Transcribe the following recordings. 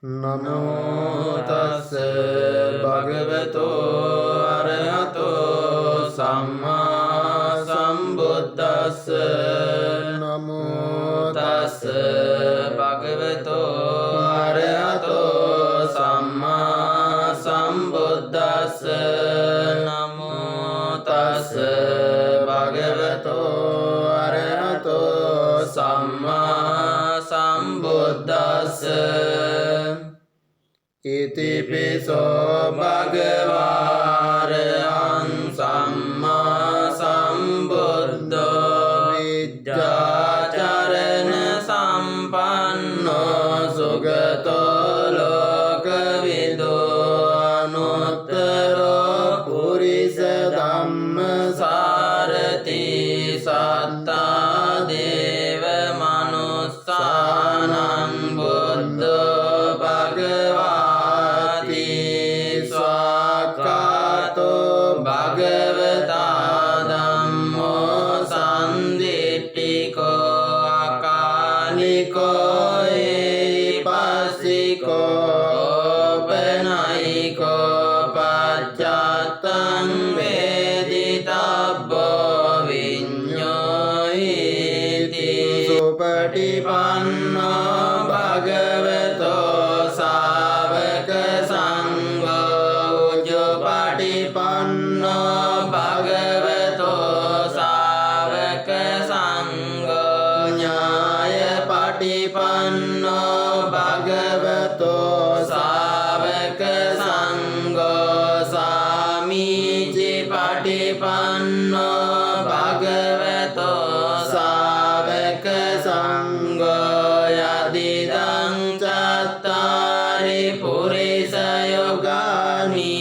නමෝ තස්ස භගවතෝ අරහතෝ සම්මා සම්බුද්දස්ස නමෝ තස්ස භගවතෝ අරහතෝ සම්මා සම්බුද්දස්ස නමෝ තස්ස භගවතෝ අරහතෝ සම්මා සම්බුද්දස්ස ඉතිපිසෝ භගවාරහං සම්මා සම්බුද්ධෝ විද්‍යාචරණ සම්පන්නෝ සුගතෝ ලෝකවිදෝ අනුත්තරෝ පුරිස ධම්මසාරති සත්තා දේව මනුස්සානං බුද්ධෝ භගවා භගවතා ධම්මෝ සන්දිට්ඨිකෝ අකාලිකෝ ඒපස්සිකෝ ඕපනයිකෝ පච්චත්තං වේදිතබ්බෝ විඤ්ඤෝයිති සුපටිපන්නෝ භගවතෝ ශාවක සංඝෝ උජුපටිපන්නෝ භගවතෝ ශාවක සංඝෝ ඥායපටිපන්නෝ භගවතෝ ශාවක සංඝෝ සාමීචිපටිපන්නෝ භගවතෝ ශාවක සංඝෝ යදිදං චත්තාරි පුරිස යෝගානි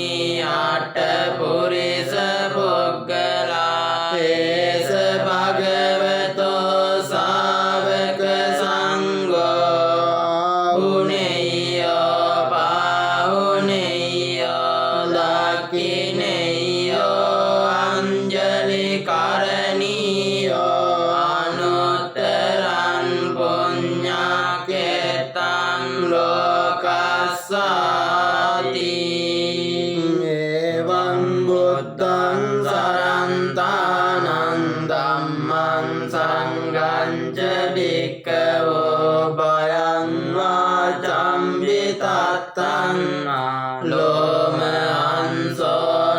පුරිස පුග්ගලා තේස භගවතෝ ශාවක සංඝෝ පුනේයෝ පාහුනේයෝ දක්ඛිනේයෝ අංජලි කරණීයෝ අනුත්තරං පුඤ්ඤකේතං ලෝකස්සාති බුද්ධං සරන්තානං ධම්මං සංඝං ච භික්ඛවෝ භයං වාචං විතත්තං ලෝමහංසෝ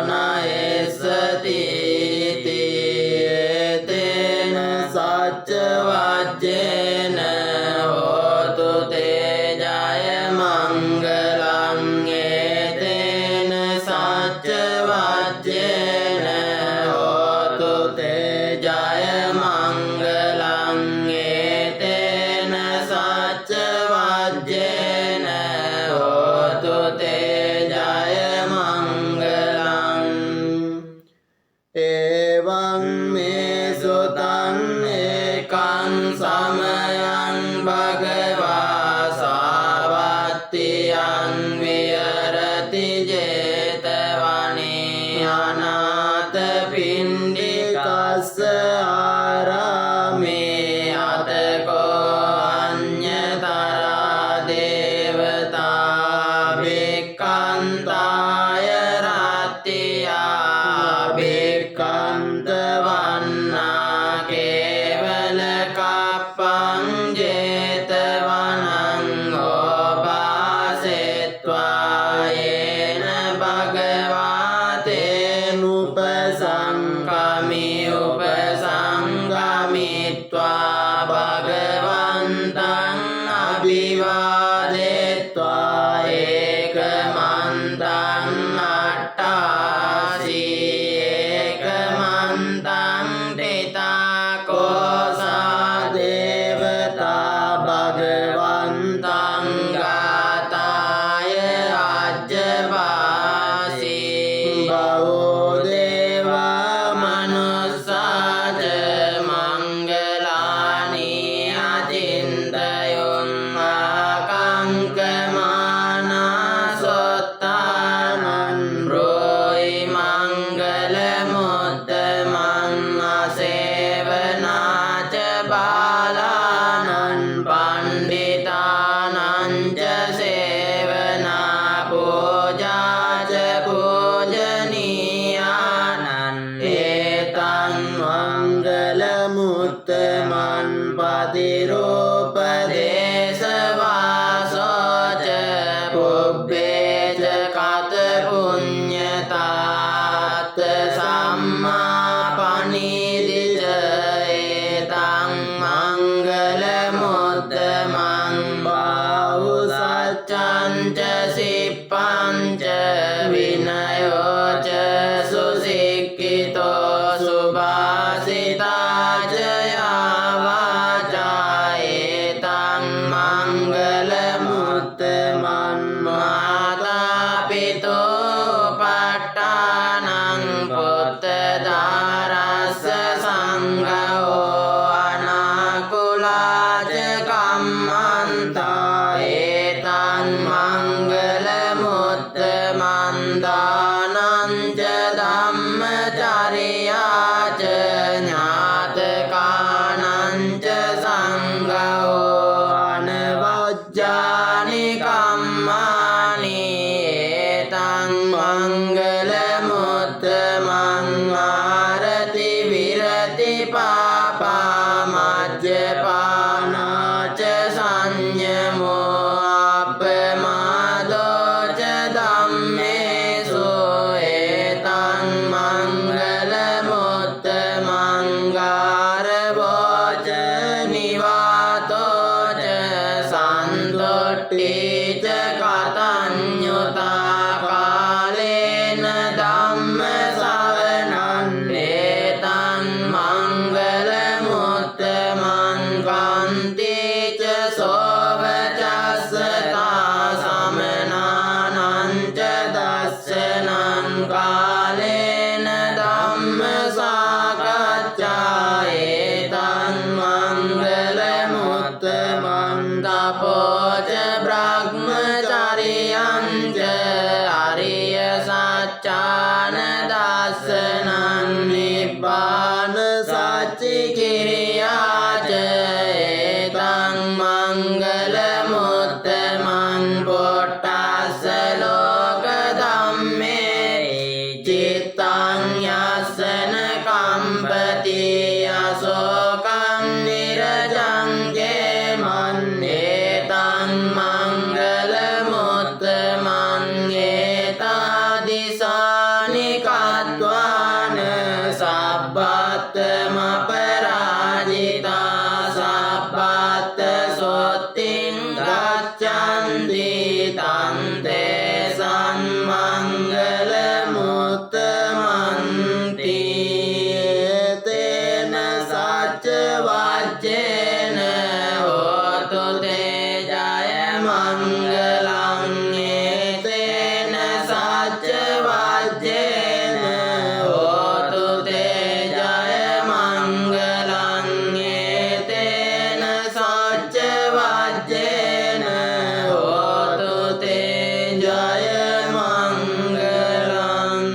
නයස්සති තේන සච්ච වජ්ජේන හෝතු තේ ජය මංගලං ඒතේන සච්ච වජ්ජේන හෝතු තේ ජය මංගලං ඒතේන සච්ච වජ්ජේන හෝතු තේ ජය මංගලං එවං මේ සුතං ඒකං සමයං භගවා සාවත්තියං විහෙරති ජේතවනේ අනාථ පිණ්ඩිකස්ස ආරාමේ අතකෝ අඤ්ඤතරා දේවතා භික්ඛන්තාය රත්තියා භික්ඛන්ත වන්නා කේවල කප්පං ජේතවනං ඕපාසෙත්වා යේන භගවාතේ පතිරූපදේශවාසෝච පුබ්බේච කත පුඤ්ඤතාත්ත සම්මා පනිදිච ඒතං මංගල මුත්තමං බාහු සච්ඡංච සිප්පංච විනයෝච සුසික්ඛිතෝ සුභාසිතාච යාවාචා ඒතං මංගල මුත්තමං මාතා පිතෝ පට්ඨානං පුත්ත දාරස්ස සංඝෝ අනාකුලාච කම්මන්තා ඒතං මංගල මුත්තමං දානං ච ධම්මචර්යාච ඥාතකානං ච සංඝෝ අනවජ්ජානි කම්මානි ඒතං මංගල මුත්තමං ආරති විරති පාපා මජ්ජපානාච සංයමෝ අප්පමාදෝ ච ධම්මේසු ඒතං මංගල මුත්තමං ගාරවෝ ච නිවාතෝ ච සන්තොට්ටි ච කතඤ්ඤුතා කාලේන ධම්ම ශ්‍රවණං ඒතං මංගල මුත්තමං කාන්ති ච සෝවචස්සතා සමනානං ච දස්සනං කාලේන ධම්ම සාකච්ඡා ඒතං මංගල මුත්තමං තපෝ ච බ්‍රහ්මචර්යං ච අරිය සත්‍යාන දස්සනං නිබ්බාන සච්චි කිරියා ච ඒතං මංගල මුත්තමං පොට්ටස්ස ලෝක ධම්මේ චිත්තං යස්සන කම්පති අශෝකං නිරජං ජේමන් ඒතං මංගල මුත්තමං ඒතාදිසානි කତ୍වාන සබ්බත්තම පරාජිතා සබ්බත්ත සොත්තිං ගච්ඡන්ති තන්තේ සම්මංගල මුත්තමන්ති තේන සච්ච වජ්ජේන හෝතු තේ ජය මංගලං තේන සච්ච වජ්ජේන හෝතු තේ ජය මංගලං තේන සච්ච වජ්ජේන හෝතු තේ ජය මංගලං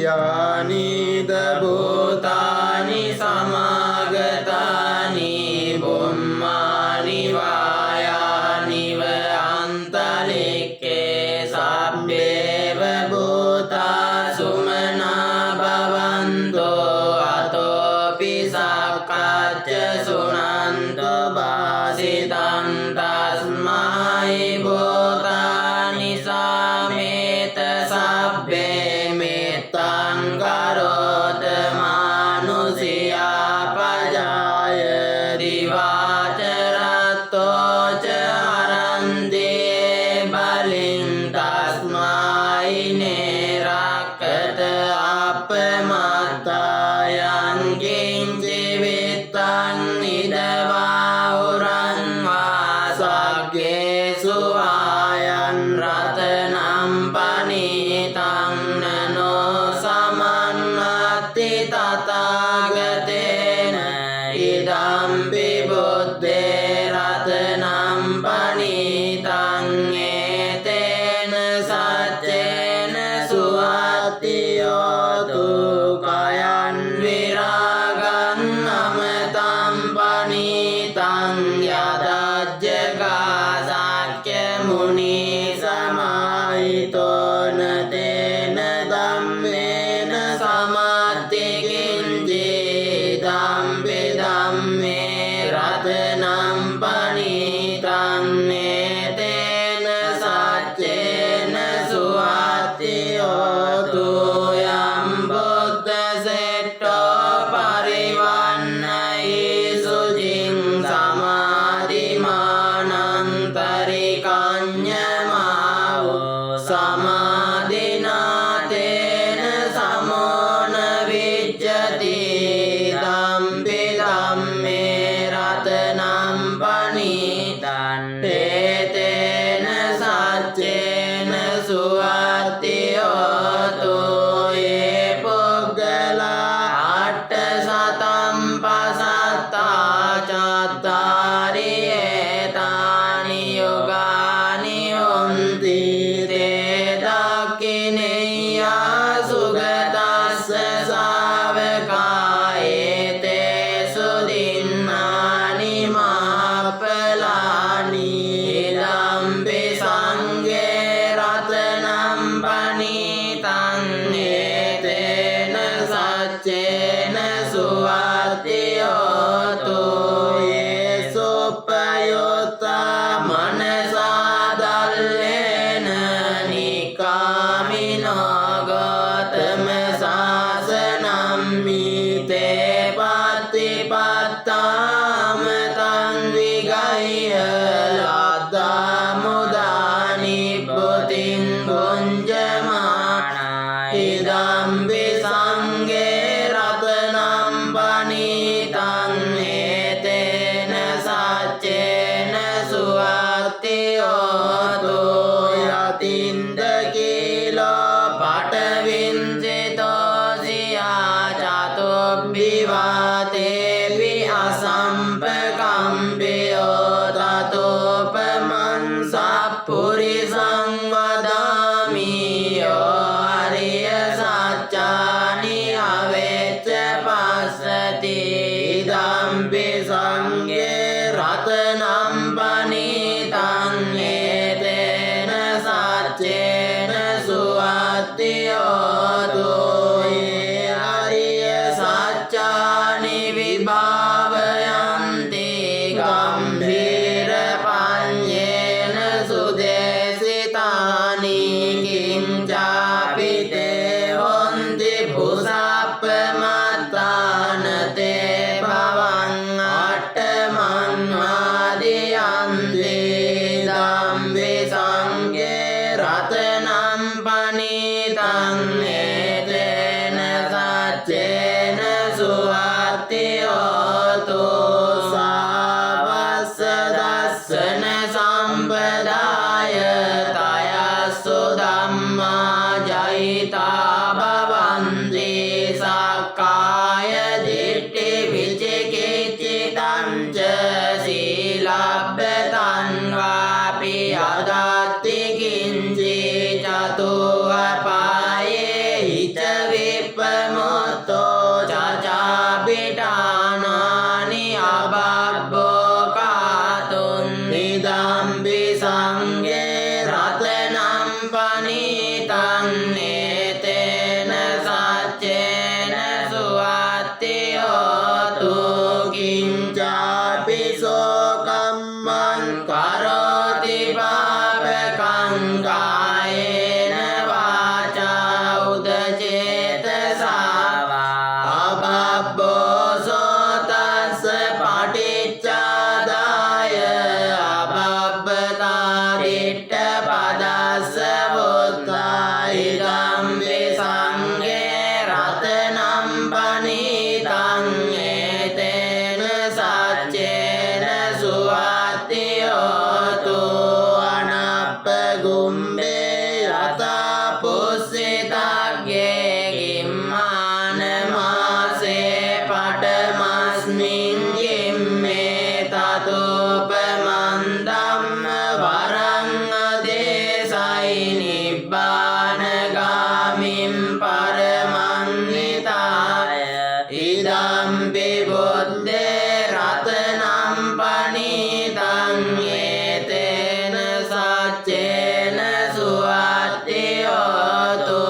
යානිද භූතානි සමාගතානි බුම්මානි වායානිව අන්තරික්කේ සබ්බේව භූතා සුමනා භවන්තෝ අතෝපි සක්කච්ච සුනන්තෝ භාසිතං තස්මයි භූතානි සාමේත සබ්බේ මෙත්තං කරෝත මානුසියා පජාය දිවාචරත්තෝ ච අරන්දේ බලින් තස්මයි නේරක්කත අපමත්තායන් කිංචි විත්තං ඉදවා උරන් වාසග්ගේසු ආයන් රතනම් පනිතං නනෝ සමන්නත්ති තථාගතේන ඉදම්පි බුද්දේ රතනම් පනිතං ඒතේන සච්චේන සුවත්තියෝතු සච්චේන සුවත්තියෝතු යේ සුප්පයුත්තා මනසා දල්ලේන නිකාමිනෝ ගෝතම සාසනම් මීතේ පත්තිපත්තාම තං විගය්‍ය ලද්දා මුදා නිබ්බුතින් බුඤ්ජමානා ඉදම්පි සංඝේ රතනම් පනිතං ඒතේන සච්චේන සුවත්තියෝතු යතින්ද කීලෝ පඨවින්සිතෝ සියා චතුබ්බිවාතේපි අසම්පකම්පියෝ තතෝපමං සප්පුරිසං වදාමි යෝ අරිය සත්‍යානි අවෙච්ච පස්සති ඉදම්පි සංඝේ රතනම් පනිතං ඒතේන සච්චේන සුවත්තියෝතු යේ අරිය සත්‍යානි විභාවයන්ති ගම්භීර පඤ්ඤේන සුදේසිතානි කිංචාපි තේ හොන්ති පුසප්පමත්තාන තේ භවං අට්ඨමං වාදියන්ති ධම්මේ සංඝේ රතනම් පනිතං ඒතේන සච්චේන සුවත්තියෝතු සාවස්ස දස්සන සම්පදාය තයස්සු ධම්මා ජයිතා භවන්ති සක්කාය දිට්ඨි විචිකිච්ඡිතං ච සීලබ්බතං වාපි අදත්ති කිංචි චතුවපායේ හිච විප්පමුත්තෝ චචාපිඨානානි අබබ්බෝ කාතුන් නිදම්පි සංඝේ රතනම් පනිතං ඒතේන සච්චේන සුවත්තියෝතු කිංචාපි සෝකම්මං කරෝති පාපකං කායේන වාචා උදචේතසා අබබ්බෝ සෝතස්ස පටිච්චාදාය අබබ්බතා දිට්ඨ පදස්ස වුත්තා ඉදම්පි සංඝේ රතනම් පනිතං ඒතේන සච්චේන සුවත්තියෝතු අනප්පගුම්බේ යතා පුස්සිතග්ගේ කිම්මාන මාසේ පඨමස්මින් කිම්මේ තතෝපමං ධම්ම වරං අදේසයි නිබ්බාන ගාමින් පරමං නිතාය ඉදම්පි බුද්දේ රතනම් පනිතං ඒතේන සච්චේන සුවත්තියෝතු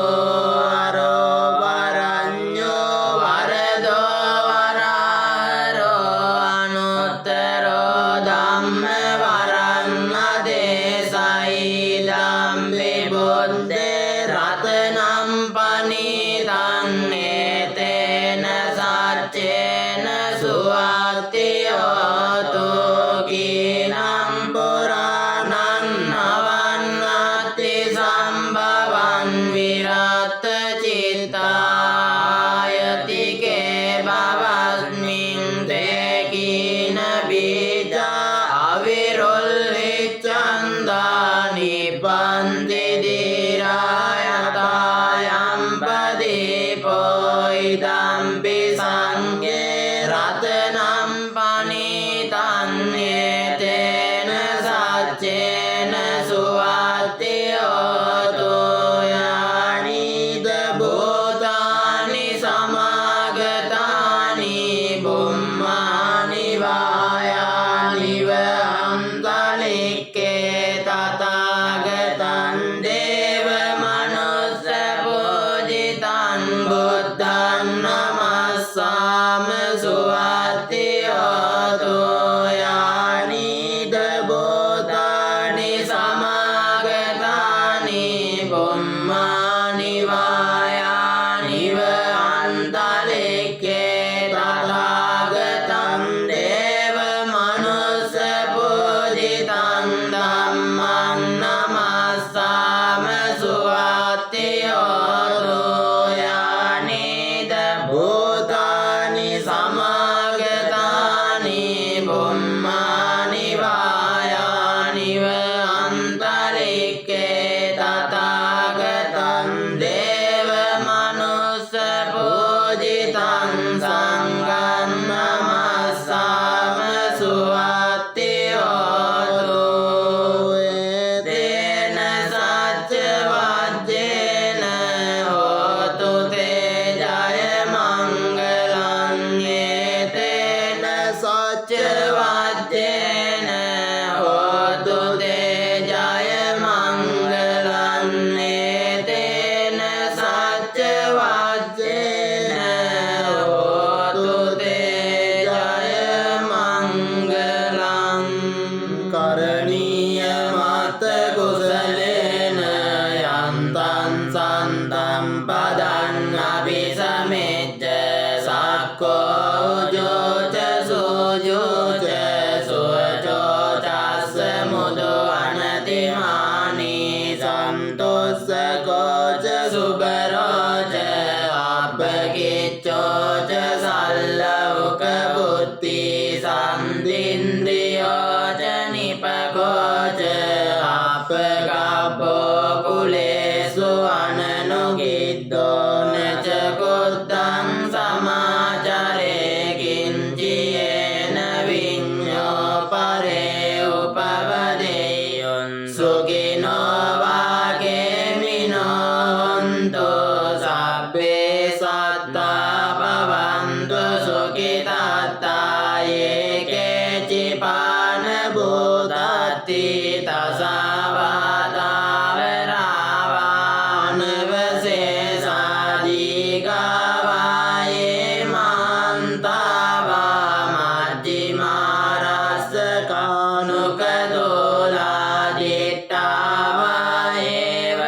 අරෝ වරඤ්ඤෝ වරදෝ වරාරෝ අනුත්තරෝ ධම්ම වරං අදේසයි ධම්මේ බුද්දේ රතනම් පනිතං ඒතේන සච්චේන සුවත්තියෝතු කීනං පුරාණං නවන්නති සම්භවං විරත් චිත්තායතිකේ භවස්මින් තේ කීන බීජා අවිරුල්ලිච්ඡන්දා නිබ්බන්ති දීරායතායම් පදීපෝ ඉදම්පි සංඝේ රතනම් පනිතං ඒතේන සච්චේන සුවත්තියෝතු යානිද භූතානි සමාගතානි බුම්මානි වායානිව අන්තලික්කේ තථාගතං දේව මනුස්ස පූජිතං බුද්ධං නමා භූතානි සමාගතානි බුම්මානි වායානිව අන්තරික්කේ තථාගතං දේව මනුස්ස පූජිතං සංඝං නමස්සාම සුවත්ති හෝතු තේන සච්ච වජ්ජේන හෝතු තේ ජය මංගලං තේන සච්ච වජ්ජේන හෝතු තේ ජය මංගලං තේන සච්ච වජ්ජේන හෝතු තේ ජය මංගලං කරණීය මත කුසලේන යන්තං සන්තං පදං අபிසමෙච්ච සක්කෝ උජෝච සුජෝච සුවචෝ චස්ස මුදු අනතිමානි සන්තොස්සකෝච සුබරෝච අපකිච්චෝච සල්ලවුක බුද්ධි සන්දින්ද්‍රියෝච නිපකෝච අපකප්පෝ කුලේසු අනනුගිද්දෝ නච කුද්දං සමාචරේ කිංචියේන විඤ්ඤෝ පරේ උපවදෙය්‍යොන් සුඛිනෝ වාකේමිනෝ හන්තු සබ්බේ සත්තා භවන්තු සුඛිතාත්තා ඒකේචිපාන භූතත්ති තසාවාතාවරාවානවසේසාදිගාවායේ මාන්තාවා මජ්ජිමාරස්සකානුකදෝලාදිට්ඨාවා ඒව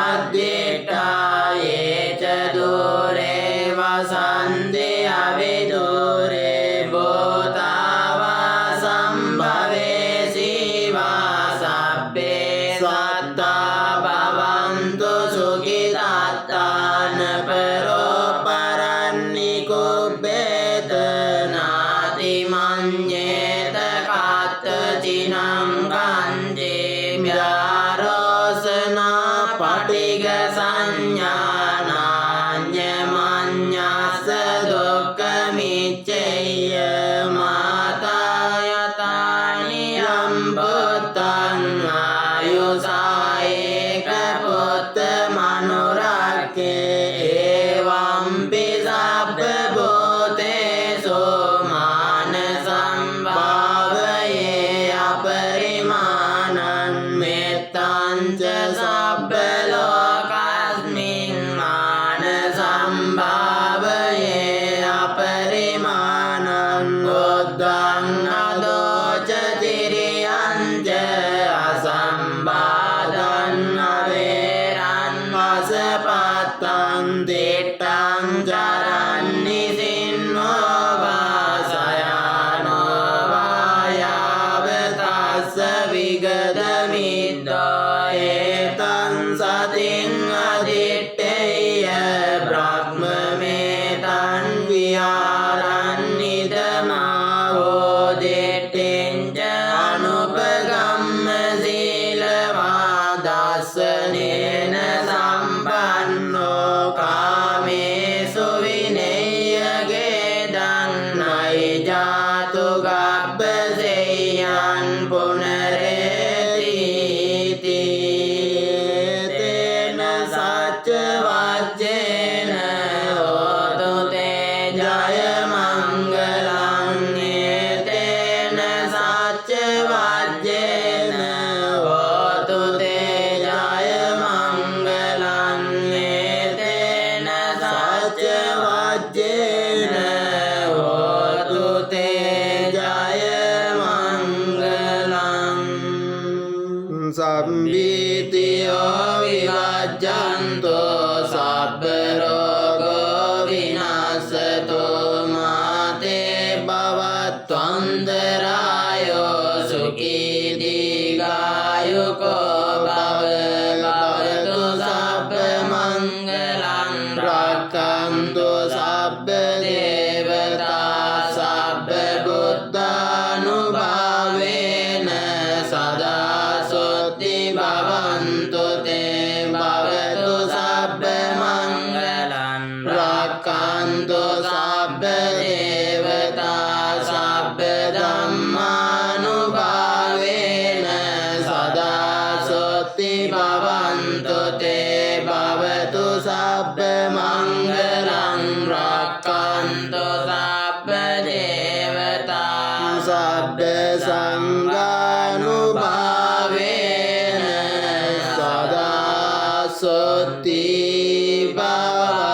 අද්දිට්ඨා ඒච දූරේ වසන්ති අවිදූරේ භූතාවා සම්භවේ සීවා සබ්බේ සත්තා භවන්තු සුඛිතාත්තාන පරෝ පරන්නිකුබ්බේත නාති මඤ්ඤේත කත්තචිනං කංජේ ම්‍යාරෝසනා පටිග සංඥානාඤ්ඤමඤ්ඤස්ස දුක්ඛමිච්ඡේය මාතායතානි අම්බුත්තං ආයුසායේක පුත්ත මනුරක්කේ එවම්පි සබ්බ භූතේසු මාන සම්භාවයේ අපරිමාණං මෙත්තං ච සබ්බ ලෝකස්මින් මාන සම්භාවයේ අපරිමාණං බුද්ධං අදෝච තිරියං ච අසම්බාධං අවේරං වසපත්තං දිට්ඨං චරන්නි සින්නෝ වාසයානෝ වායාවතස්ස විගදමිද්දෝ ඒතං සතින් අදිට්ඨේය බ්‍රහ්මමේතං විහාරං නිදමාවෝ දිට්ඨිං ච අනුපගම්ම සීලවා දස්සනේන සම්පන්නෝ කාමේසු විනේයගේ දන්නයි ජාතු ගබ්බසෙය්‍යං පුනරේතිති තේන සච්ච වජ්ජේන හෝතු තේ ජය මංගලං තේන සච්ච වජ්ජේන හෝතු තේ ජය මංගලං තේන සච්ච වජ්ජේන හෝතු තේ ජය මංගලං සම්බීතියෝ විවජ්ජන්තෝ සබ්බ රෝගෝ විනාශතෝ මාතේ භවත්වන්දරායෝ සුඛී දීඝායුකෝ භව භවතු සබ්බ මංගලං රක්ඛන්තු සබ්බ සබ්බ මංගලං රක්ඛන්තු සබ්බ දේවතා සබ්බ සංඝානුභාවේන සදා සොත්ති භව